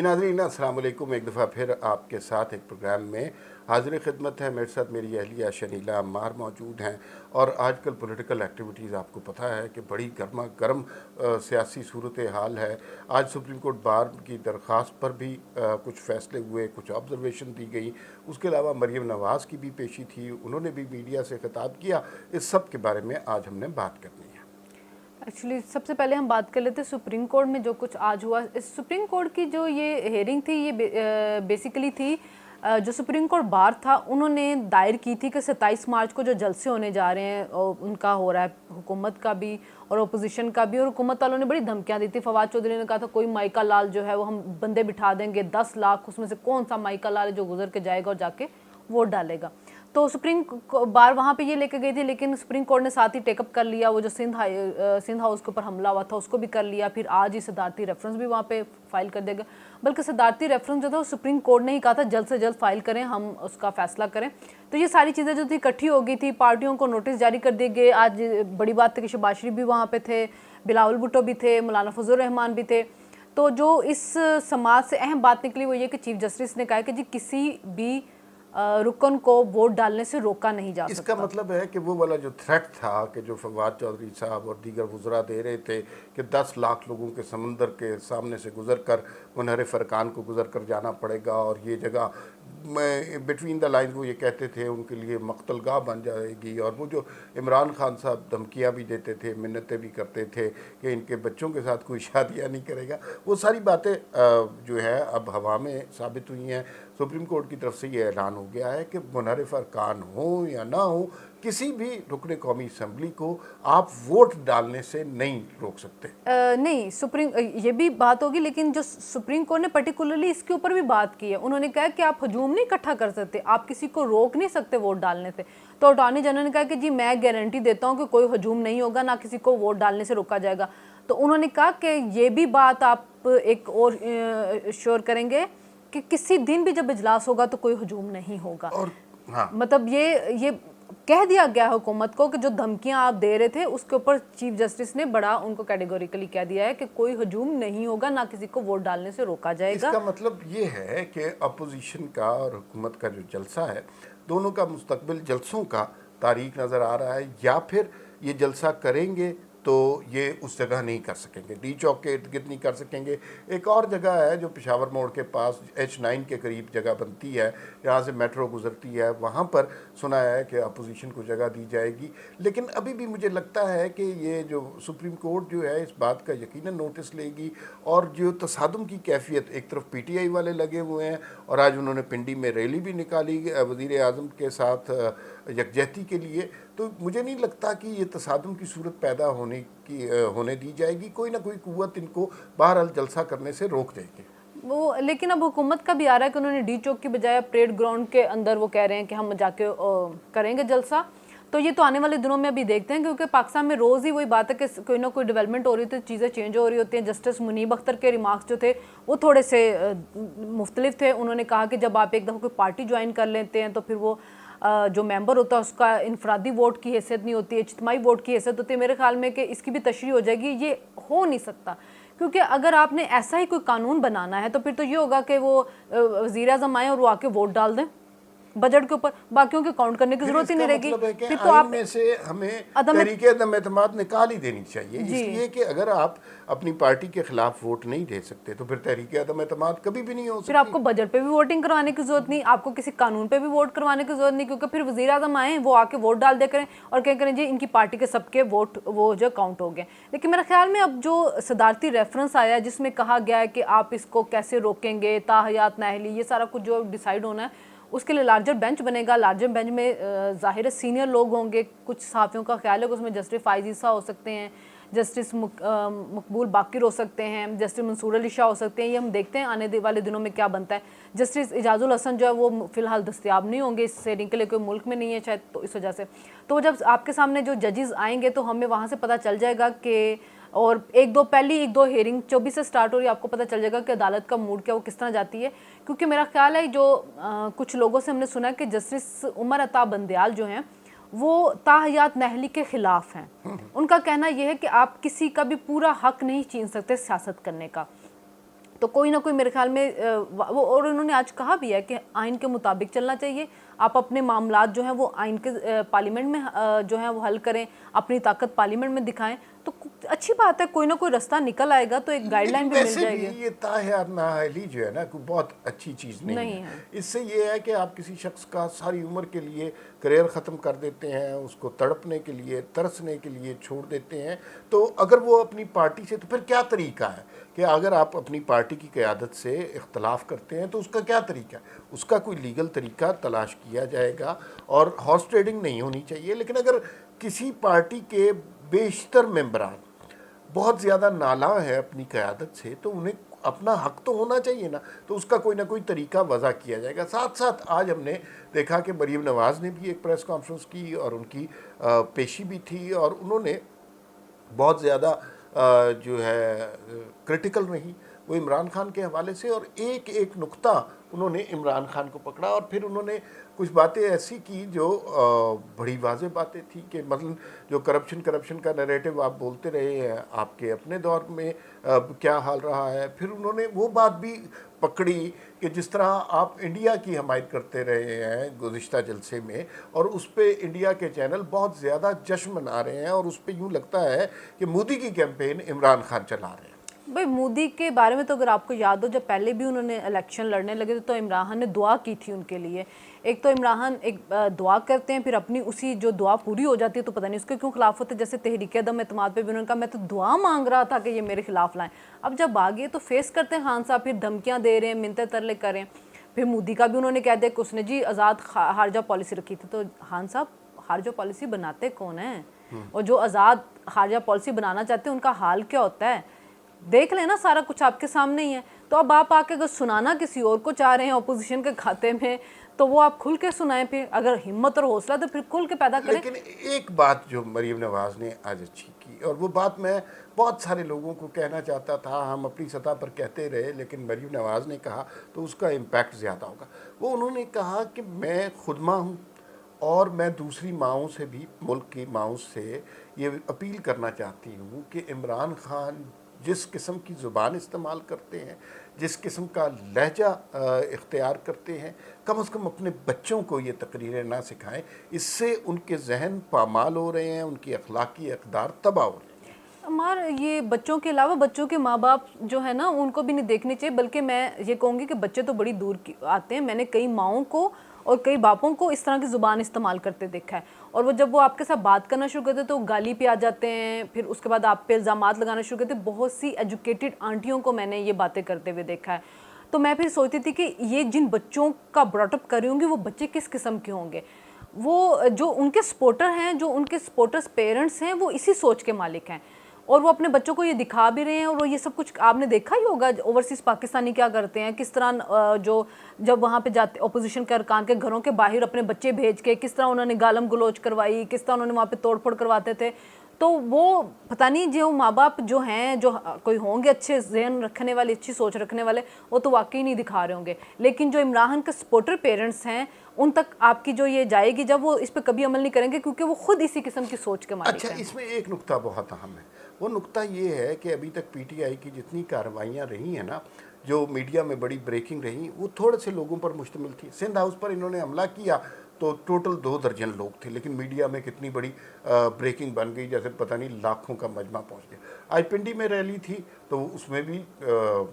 जी नाज़रीन, अस्सलाम वालेकुम। एक दफ़ा फिर आपके साथ एक प्रोग्राम में हाज़िर खिदमत है। मेरे साथ मेरी अहलिया शनीला अम्मार मौजूद हैं। और आजकल पॉलिटिकल एक्टिविटीज़ आपको पता है कि बड़ी गर्मा गर्म सियासी सूरत हाल है। आज सुप्रीम कोर्ट बार की दरख्वास्त पर भी कुछ फ़ैसले हुए, कुछ ऑब्जर्वेशन दी गई। उसके अलावा मरीम नवाज़ की भी पेशी थी, उन्होंने भी मीडिया से खिताब किया। इस सब के बारे में आज हमने बात करनी है। एक्चुअली सबसे पहले हम बात कर लेते हैं सुप्रीम कोर्ट में जो कुछ आज हुआ। इस सुप्रीम कोर्ट की जो ये हेयरिंग थी ये बेसिकली थी, जो सुप्रीम कोर्ट बार था उन्होंने दायर की थी कि 27 मार्च को जो जलसे होने जा रहे हैं और उनका हो रहा है, हुकूमत का भी और अपोजिशन का भी। और हुकूमत वालों ने बड़ी धमकियां दी थी। फवाद चौधरी ने कहा था कोई माइका लाल जो है वो हम बंदे बिठा देंगे 10 लाख, उसमें से कौन सा माइका लाल है जो गुजर के जाएगा और जाके वोट डालेगा। तो सुप्रीम बार वहाँ पे ये लेके गई थी, लेकिन सुप्रीम कोर्ट ने साथ ही टेकअप कर लिया। वो जो सिंध हाउस के ऊपर हमला हुआ था उसको भी कर लिया। फिर आज ही सदारती रेफरेंस भी वहाँ पे फाइल कर देगा। बल्कि सदारती रेफरेंस जो था सुप्रीम कोर्ट ने ही कहा था जल्द से जल्द फाइल करें, हम उसका फैसला करें। तो ये सारी चीज़ें जो थी इकट्ठी हो गई थी, पार्टियों को नोटिस जारी कर दिए गए। आज बड़ी बात थी कि शहबाज शरीफ भी वहाँ पे थे, बिलावल भुट्टो भी थे, मौलाना फजल रहमान भी थे। तो जो इस समाज से अहम बात निकली वो ये कि चीफ जस्टिस ने कहा कि जी किसी भी रुकन को वोट डालने से रोका नहीं जा सकता। इसका मतलब है कि वो वाला जो थ्रेट था कि जो फवाद चौधरी साहब और दीगर वज़रा दे रहे थे कि 10 लाख लोगों के समंदर के सामने से गुजर कर मुनहर फरकान को गुजर कर जाना पड़ेगा और ये जगह बिटवीन द लाइन्स वो ये कहते थे उनके लिए मकतलगाह बन जाएगी। और वो जो इमरान खान साहब धमकियाँ भी देते थे, मिन्नतें भी करते थे कि इनके बच्चों के साथ कोई शादियाँ नहीं करेगा, वो सारी बातें जो है अब हवा में साबित हुई हैं। सुप्रीम कोर्ट की तरफ से ये ऐलान हो गया है कि मुनहर फरकान हो या ना हो, किसी भी रुकने कौमी असम्बली को आप वोट डालने से नहीं रोक सकते। नहीं, सुप्रीम ये भी बात होगी, लेकिन जो सुप्रीम कोर्ट ने पर्टिकुलरली इसके ऊपर भी बात की है। उन्होंने कहा कि आप हजूम नहीं इकट्ठा कर सकते, आप किसी को रोक नहीं सकते वोट डालने से। तो अटॉर्नी जनरल ने कहा कि जी मैं गारंटी देता हूँ कि कोई हजूम नहीं होगा, ना किसी को वोट डालने से रोका जाएगा। तो उन्होंने कहा कि ये भी बात आप एक और श्योर करेंगे कि किसी दिन भी जब इजलास होगा तो कोई हजूम नहीं होगा। और हाँ, मतलब ये कह दिया गया हुकूमत को कि जो धमकियां आप दे रहे थे उसके ऊपर चीफ जस्टिस ने बड़ा उनको कैटेगोरिकली कह दिया है कि कोई हजूम नहीं होगा, ना किसी को वोट डालने से रोका जाएगा। इसका मतलब ये है कि अपोजिशन का और हुकूमत का जो जलसा है, दोनों का मुस्तकबिल जलसों का तारीख नज़र आ रहा है। या फिर ये जलसा करेंगे तो ये उस जगह नहीं कर सकेंगे, डी चौक के इर्द गिर्द नहीं कर सकेंगे। एक और जगह है जो पेशावर मोड़ के पास H9 के करीब जगह बनती है, यहाँ से मेट्रो गुजरती है, वहाँ पर सुना है कि अपोजिशन को जगह दी जाएगी। लेकिन अभी भी मुझे लगता है कि ये जो सुप्रीम कोर्ट जो है इस बात का यकीनन नोटिस लेगी। और जो तसादुम की कैफियत, एक तरफ PTI वाले लगे हुए हैं और आज उन्होंने पिंडी में रैली भी निकाली वज़ीर आज़म के साथ यकजहती के लिए। तो मुझे नहीं लगता कि ये तसादुम की सूरत पैदा होने दी जाएगी। कोई ना कोई कुव्वत इनको बहरहाल जलसा करने से रोक देगी वो। लेकिन अब हुकूमत का भी आ रहा है कि उन्होंने डी चौक की बजाय परेड ग्राउंड के अंदर वो कह रहे हैं कि हम जाके करेंगे जलसा। तो ये तो आने वाले दिनों में अभी देखते हैं, क्योंकि पाकिस्तान में रोज़ ही वही बात है कि कोई ना कोई डेवलपमेंट हो रही होती है, चीज़ें चेंज हो रही होती हैं। जस्टिस मुनीब अख्तर के रिमार्क्स जो थे वो थोड़े से मुख्तलिफ थे। उन्होंने कहा कि जब आप एक दफ़ा कोई पार्टी ज्वाइन कर लेते हैं तो फिर वो जो मेंबर होता है उसका इनफरादी वोट की हैसियत नहीं होती है, इज्तिमाई वोट की हैसियत होती है। मेरे ख्याल में कि इसकी भी तशरीह हो जाएगी। ये हो नहीं सकता, क्योंकि अगर आपने ऐसा ही कोई कानून बनाना है तो फिर तो ये होगा कि वो वज़ीर आज़म आए और वो आके वोट डाल दें बजट के ऊपर, बाकियों के काउंट करने की जरूरत ही नहीं रहेगी। फिर तो आप में से हमें तहरीक अदम एतमाद निकाल ही देनी चाहिए, इसलिए कि अगर आप अपनी पार्टी के खिलाफ वोट नहीं दे सकते तो फिर तहरीक अदम एतमाद कभी भी नहीं हो सकती। फिर आपको बजट पे भी वोटिंग करवाने की जरूरत नहीं, आपको किसी कानून पे भी वोट करवाने की जरूरत नहीं, क्योंकि फिर वज़ीर आज़म आए वो आके वोट डाल दिया करें और क्या करें जी इनकी पार्टी के सबके वोट वो जो काउंट हो गए। लेकिन मेरे ख्याल में अब जो सदारती रेफरेंस आया है जिसमें कहा गया है कि आप इसको कैसे रोकेंगे, ताहयात नाहली, ये सारा कुछ जो डिसाइड होना है उसके लिए लार्जर बेंच बनेगा। लार्जर बेंच में ज़ाहिर सीनियर लोग होंगे। कुछ सहाफ़ियों का ख्याल है कि उसमें जस्टिस फ़ाइज़ ईसा हो सकते हैं, जस्टिस मकबूल बाकिर हो सकते हैं, जस्टिस मंसूर अली शाह हो सकते हैं। ये हम देखते हैं आने वाले दिनों में क्या बनता है। जस्टिस इजाज़ुल हसन जो है वो फ़िलहाल दस्तयाब नहीं होंगे इस हेयरिंग के लिए, कोई मुल्क में नहीं है शायद, तो इस वजह से। तो जब आपके सामने जो जजेस आएंगे तो हमें वहाँ से पता चल जाएगा कि, और एक दो हेयरिंग 24 से स्टार्ट हो रही है, आपको पता चल जाएगा कि अदालत का मूड क्या वो किस तरह जाती है। क्योंकि मेरा ख्याल है जो कुछ लोगों से हमने सुना कि जस्टिस उमर अता बंदयाल जो हैं वो ताहयात नाहली के ख़िलाफ़ हैं। उनका कहना यह है कि आप किसी का भी पूरा हक नहीं छीन सकते सियासत करने का। तो कोई ना कोई मेरे ख्याल में वो, और उन्होंने आज कहा भी है कि आइन के मुताबिक चलना चाहिए, आप अपने मामलात जो हैं वो आइन के पार्लियामेंट में जो है वो हल करें, अपनी ताकत पार्लियामेंट में दिखाएं, तो अच्छी बात है, कोई ना कोई रास्ता निकल आएगा, तो एक गाइडलाइन भी मिल जाएगी। ये ताहियार नाअहली जो है ना, कोई बहुत अच्छी चीज़ नहीं है। इससे ये है कि आप किसी शख्स का सारी उम्र के लिए करियर ख़त्म कर देते हैं, उसको तड़पने के लिए, तरसने के लिए छोड़ देते हैं। तो अगर वो अपनी पार्टी से, तो फिर क्या तरीका है कि अगर आप अपनी पार्टी की क़यादत से इख्तलाफ करते हैं तो उसका क्या तरीका है? उसका कोई लीगल तरीका तलाश किया जाएगा, और हॉर्स ट्रेडिंग नहीं होनी चाहिए। लेकिन अगर किसी पार्टी के बेशतर मेंबरान बहुत ज़्यादा नाला है अपनी क़यादत से, तो उन्हें अपना हक तो होना चाहिए ना, तो उसका कोई ना कोई तरीका वज़ा किया जाएगा। साथ साथ आज हमने देखा कि मरीम नवाज़ ने भी एक प्रेस कॉन्फ्रेंस की और उनकी पेशी भी थी, और उन्होंने बहुत ज़्यादा जो है क्रिटिकल रही वो इमरान खान के हवाले से, और एक एक नुक्ता उन्होंने इमरान खान को पकड़ा, और फिर उन्होंने कुछ बातें ऐसी की जो बड़ी वाज़ेह बातें थी कि मतलब जो करप्शन का नैरेटिव आप बोलते रहे हैं, आपके अपने दौर में क्या हाल रहा है। फिर उन्होंने वो बात भी पकड़ी कि जिस तरह आप इंडिया की हमायत करते रहे हैं गुज़िश्ता जलसे में, और उस पर इंडिया के चैनल बहुत ज़्यादा जश्न मना रहे हैं, और उस पर यूँ लगता है कि मोदी की कैंपेन इमरान खान चला रहे हैं। भाई मोदी के बारे में तो अगर आपको याद हो, जब पहले भी उन्होंने इलेक्शन लड़ने लगे तो इमरान खान ने दुआ की थी उनके लिए। एक तो इमरान खान एक दुआ करते हैं, फिर अपनी उसी जो दुआ पूरी हो जाती है तो पता नहीं उसके क्यों खिलाफ होते। जैसे तहरीक अदम एतमाद पे भी उन्होंने कहा मैं तो दुआ मांग रहा था कि ये मेरे खिलाफ लाएं, अब जब आ गए तो फेस करते हैं खान साहब, फिर धमकियाँ दे रहे हैं, मिन्नतें तरले करें। फिर मोदी का भी उन्होंने कह दिया कि उसने जी आज़ाद खारजा पॉलिसी रखी थी, तो खान साहब खारजा पॉलिसी बनाते कौन हैं, और जो आज़ाद खारजा पॉलिसी बनाना चाहते हैं उनका हाल क्या होता है, देख लेना, सारा कुछ आपके सामने ही है। तो अब आप आके अगर सुनाना किसी और को चाह रहे हैं अपोजिशन के खाते में, तो वो आप खुल के सुनाएं, फिर अगर हिम्मत और हौसला तो फिर खुल के पैदा करें। लेकिन एक बात जो मरीम नवाज़ ने आज अच्छी की, और वो बात मैं बहुत सारे लोगों को कहना चाहता था, हम अपनी सतह पर कहते रहे, लेकिन मरीम नवाज़ ने कहा तो उसका इम्पैक्ट ज़्यादा होगा। वो उन्होंने कहा कि मैं खुद माँ हूँ, और मैं दूसरी माओं से भी, मुल्क की माओं से ये अपील करना चाहती हूँ कि इमरान खान जिस किस्म की ज़ुबान इस्तेमाल करते हैं, जिस किस्म का लहजा इख्तियार करते हैं, कम से कम अपने बच्चों को ये तकरीरें ना सिखाएं। इससे उनके जहन पामाल हो रहे हैं, उनकी अखलाकी अक़दार तबाह हो रहे हैं। हमार ये बच्चों के अलावा बच्चों के माँ बाप जो है ना, उनको भी नहीं देखने चाहिए, बल्कि मैं ये कहूँगी कि बच्चे तो बड़ी दूर आते हैं। मैंने कई माओं को और कई बापों को इस तरह की ज़ुबान इस्तेमाल करते देखा है, और वो जब वो आपके साथ बात करना शुरू करते तो गाली पे आ जाते हैं, फिर उसके बाद आप पे इल्ज़ामात लगाना शुरू करते। बहुत सी एजुकेटेड आंटियों को मैंने ये बातें करते हुए देखा है। तो मैं फिर सोचती थी कि ये जिन बच्चों का ब्रॉटअप कर रही होंगी वो बच्चे किस किस्म के होंगे, वो जो उनके सपोर्टर हैं, जो उनके सपोर्टर्स पेरेंट्स हैं, वो इसी सोच के मालिक हैं, और वो अपने बच्चों को ये दिखा भी रहे हैं। और वो ये सब कुछ आपने देखा ही होगा, ओवरसीज़ पाकिस्तानी क्या करते हैं, किस तरह जो जब वहाँ पे जाते अपोजिशन के अरकान के घरों के बाहर अपने बच्चे भेज के किस तरह उन्होंने गालम गलोच करवाई, किस तरह उन्होंने वहाँ पे तोड़ फोड़ करवाते थे। तो वो पता नहीं जो माँ बाप जो हैं, जो कोई होंगे अच्छे ज़हन रखने वाले, अच्छी सोच रखने वाले, वो तो वाकई नहीं दिखा रहे होंगे। लेकिन जो इमरान खान के सपोर्टर पेरेंट्स हैं, उन तक आपकी जो ये जाएगी जब वो इस पर कभी अमल नहीं करेंगे, क्योंकि वो खुद इसी किस्म की सोच के मालिक हैं। अच्छा, इसमें एक नुक्ता बहुत अहम है। वो नुक्ता ये है कि अभी तक पीटीआई की जितनी कार्रवाइयाँ रही हैं ना, जो मीडिया में बड़ी ब्रेकिंग रही, वो थोड़े से लोगों पर मुश्तमिल थी। सिंध हाउस पर इन्होंने हमला किया तो टोटल 2 दर्जन लोग थे, लेकिन मीडिया में कितनी बड़ी ब्रेकिंग बन गई, जैसे पता नहीं लाखों का मजमा पहुंच गया। आज पिंडी में रैली थी तो उसमें भी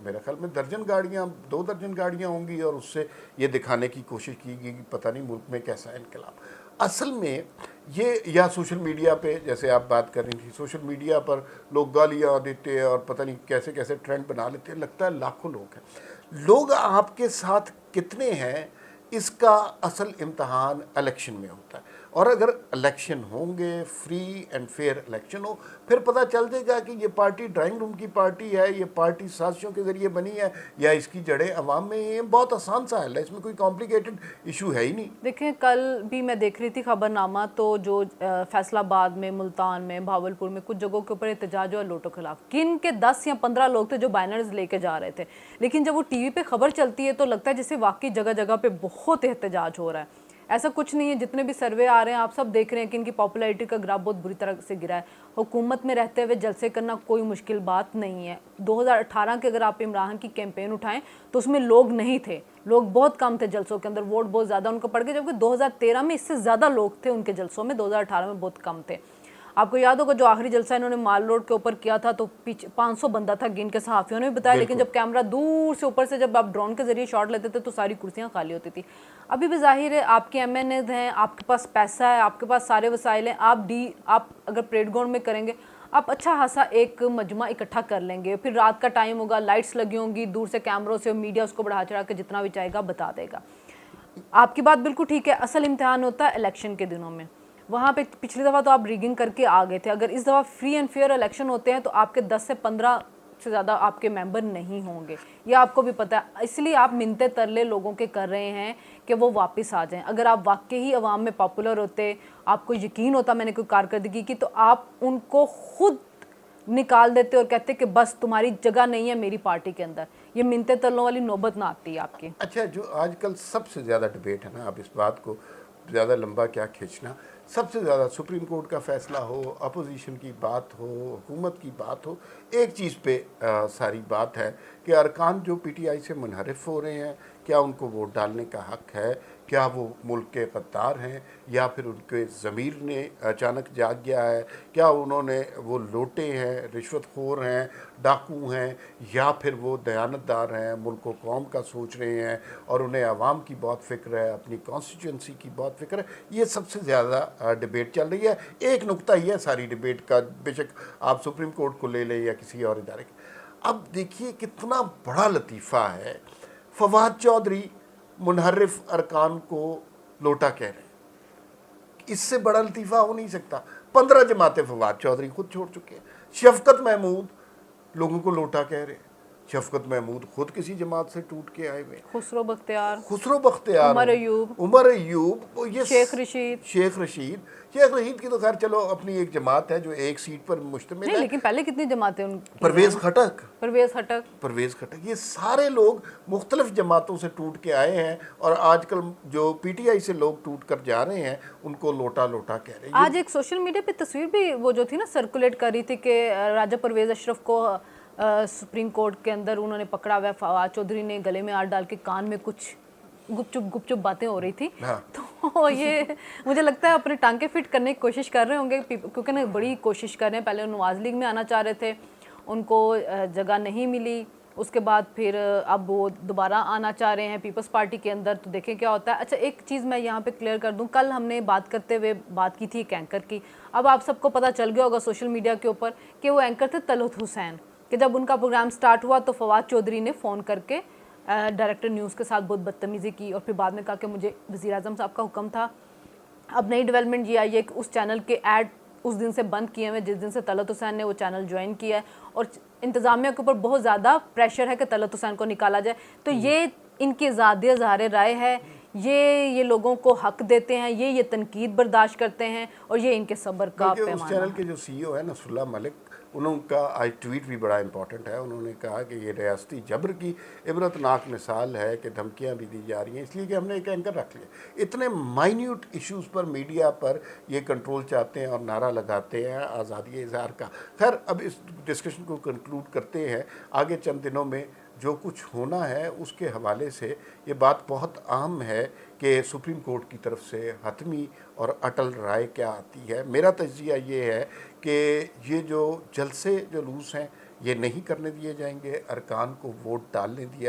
मेरे ख्याल में 2 दर्जन गाड़ियाँ होंगी, और उससे ये दिखाने की कोशिश की गई कि पता नहीं मुल्क में कैसा इनकलाब। असल में ये, या सोशल मीडिया पे जैसे आप बात कर रही थी, सोशल मीडिया पर लोग गालियाँ देते हैं और पता नहीं कैसे कैसे ट्रेंड बना लेते हैं, लगता है लाखों लोग हैं। लोग आपके साथ कितने हैं, इसका असल इम्तहान इलेक्शन में होता है। और अगर इलेक्शन होंगे, फ्री एंड फेयर इलेक्शन हो, फिर पता चल जाएगा कि ये पार्टी ड्राइंग रूम की पार्टी है, ये पार्टी साजिशों के ज़रिए बनी है, या इसकी जड़ें अवाम में ये बहुत आसान सा है, इसमें कोई कॉम्प्लिकेटेड इशू है ही नहीं। देखें, कल भी मैं देख रही थी खबरनामा, तो जो फैसलाबाद में, मुल्तान में, भावलपुर में कुछ जगहों के ऊपर एहतजाज हुआ लोगों के खिलाफ। किन के 10 या 15 लोग थे जो बैनर्स लेके जा रहे थे, लेकिन जब वो टीवी पे खबर चलती है तो लगता है जैसे वाकई जगह जगह पे बहुत एहतजाज हो रहा है। ऐसा कुछ नहीं है, जितने भी सर्वे आ रहे हैं आप सब देख रहे हैं कि इनकी पॉपुलैरिटी का ग्राफ बहुत बुरी तरह से गिरा है। हुकूमत में रहते हुए जलसे करना कोई मुश्किल बात नहीं है। 2018 के अगर आप इमरान की कैंपेन उठाएं तो उसमें लोग नहीं थे, लोग बहुत कम थे जलसों के अंदर, वोट बहुत ज़्यादा उनको पड़ गए, जबकि 2013 में इससे ज़्यादा लोग थे उनके जलसों में, 2018 में बहुत कम थे। आपको याद होगा जो आखिरी जलसा इन्होंने माल रोड के ऊपर किया था तो पीछे 500 बंदा था, गिन के सहाफ़ियों ने भी बताया, लेकिन जब कैमरा दूर से ऊपर से जब आप ड्रोन के जरिए शॉट लेते थे तो सारी कुर्सियां खाली होती थी। अभी भी जाहिर है आपके एमएनए हैं, आपके पास पैसा है, आपके पास सारे वसाइल हैं, आप अगर परेड ग्राउंड में करेंगे आप अच्छा खासा एक मजमा इकट्ठा कर लेंगे। फिर रात का टाइम होगा, लाइट्स लगी होंगी, दूर से कैमरों से मीडिया उसको बढ़ा चढ़ा के जितना भी चाहेगा बता देगा। आपकी बात बिल्कुल ठीक है, असल इम्तिहान होता है इलेक्शन के दिनों में। वहाँ पे पिछली दफ़ा तो आप रिगिंग करके आ गए थे, अगर इस दफ़ा फ्री एंड फेयर इलेक्शन होते हैं तो आपके 10 से 15 से ज़्यादा आपके मेंबर नहीं होंगे, ये आपको भी पता है। इसलिए आप मिन्नतें तरले लोगों के कर रहे हैं कि वो वापस आ जाएं। अगर आप वाकई ही अवाम में पॉपुलर होते, आपको यकीन होता मैंने कोई कारकर्दगी की, तो आप उनको खुद निकाल देते और कहते कि बस तुम्हारी जगह नहीं है मेरी पार्टी के अंदर। ये मिन्नतें तरलों वाली नौबत ना आती है आपकी। अच्छा, जो आजकल सबसे ज़्यादा डिबेट है ना, आप इस बात को ज़्यादा लंबा क्या खींचना, सबसे ज़्यादा सुप्रीम कोर्ट का फैसला हो, अपोजिशन की बात हो, हुकूमत की बात हो, एक चीज़ पे सारी बात है कि अरकान जो पीटीआई से मुनहरिफ हो रहे हैं, क्या उनको वोट डालने का हक़ है, क्या वो मुल्क के गद्दार हैं, या फिर उनके ज़मीर ने अचानक जाग गया है, क्या उन्होंने वो लोटे हैं, रिश्वतखोर हैं, डाकू हैं, या फिर वो दयानतदार हैं, मुल्क व कौम का सोच रहे हैं और उन्हें आवाम की बहुत फ़िक्र है, अपनी कॉन्स्टिट्यूंसी की बहुत फ़िक्र है। ये सबसे ज़्यादा डिबेट चल रही है। एक नुक्ता ही है सारी डिबेट का, बेशक आप सुप्रीम कोर्ट को ले लें या किसी और इदारे के। अब देखिए कितना बड़ा लतीफ़ा है, फवाद चौधरी मुनहरिफ अरकान को लोटा कह रहे हैं, इससे बड़ा लतीफ़ा हो नहीं सकता। 15 जमातें फवाद चौधरी खुद छोड़ चुके हैं। शफकत महमूद लोगों को लोटा कह रहे हैं। शफकत महमूद खुद किसी जमात से टूट के आए हुए। खुसरो बख्तियार, उमर अयूब, ये शेख रशीद की तो खैर चलो अपनी एक जमात है जो एक सीट पर मुश्तमिल है, लेकिन पहले कितनी जमातें उनकी। परवेज़ खटक, ये सारे लोग मुख्तलिफ जमातों से टूट के आए हैं और आजकल जो पीटीआई से लोग टूट कर जा रहे हैं उनको लोटा लोटा कह रहे हैं। आज एक सोशल मीडिया पे तस्वीर भी वो जो थी ना सर्कुलेट कर रही थी कि राजा परवेज़ अशरफ को सुप्रीम कोर्ट के अंदर उन्होंने पकड़ा हुआ, फवाद चौधरी ने गले में हाथ डाल के कान में कुछ गुपचुप बातें हो रही थी। हाँ। तो ये मुझे लगता है अपने टांके फिट करने की कोशिश कर रहे होंगे, क्योंकि ना बड़ी कोशिश कर रहे हैं। पहले नवाज लीग में आना चाह रहे थे, उनको जगह नहीं मिली, उसके बाद फिर अब वो दोबारा आना चाह रहे हैं पीपल्स पार्टी के अंदर, तो देखें क्या होता है। अच्छा, एक चीज़ मैं यहाँ पे क्लियर कर दूँ, कल हमने बात करते हुए बात की थी एक एंकर की। अब आप सबको पता चल गया होगा सोशल मीडिया के ऊपर कि वो एंकर थे तलत हुसैन, कि जब उनका प्रोग्राम स्टार्ट हुआ तो फवाद चौधरी ने फ़ोन करके डायरेक्टर न्यूज़ के साथ बहुत बदतमीज़ी की और फिर बाद में कहा कि मुझे वज़ीर आज़म साहब का हुक्म था। अब नई डेवलपमेंट ये आई है कि उस चैनल के ऐड उस दिन से बंद किए हुए जिस दिन से तलत हुसैन ने वो चैनल ज्वाइन किया है, और इंतज़ामिया के ऊपर बहुत ज़्यादा प्रेशर है कि तलत हुसैन को निकाला जाए। तो ये इनकी ज़ादी ज़ाहिर राय है, ये लोगों को हक देते हैं, ये तनकीद बर्दाश्त करते हैं और ये इनके सब्र का पैमाना। उस चैनल के जो सीईओ है नसरुल्लाह मलिक, उनका आज ट्वीट भी बड़ा इंपॉर्टेंट है। उन्होंने कहा कि ये रियासती जबर की इबरतनाक मिसाल है कि धमकियां भी दी जा रही हैं इसलिए कि हमने एक एंकर रख लिया। इतने माइन्यूट इश्यूज़ पर मीडिया पर ये कंट्रोल चाहते हैं और नारा लगाते हैं आज़ादी इज़हार का। खैर, अब इस डिस्कशन को कंक्लूड करते हैं। आगे चंद दिनों में जो कुछ होना है उसके हवाले से ये बात बहुत अहम है कि सुप्रीम कोर्ट की तरफ से हतमी और अटल राय क्या आती है। मेरा तज्जिया ये है कि ये जो जलसे जुलूस हैं ये नहीं करने दिए जाएंगे, अरकान को वोट डालने दिया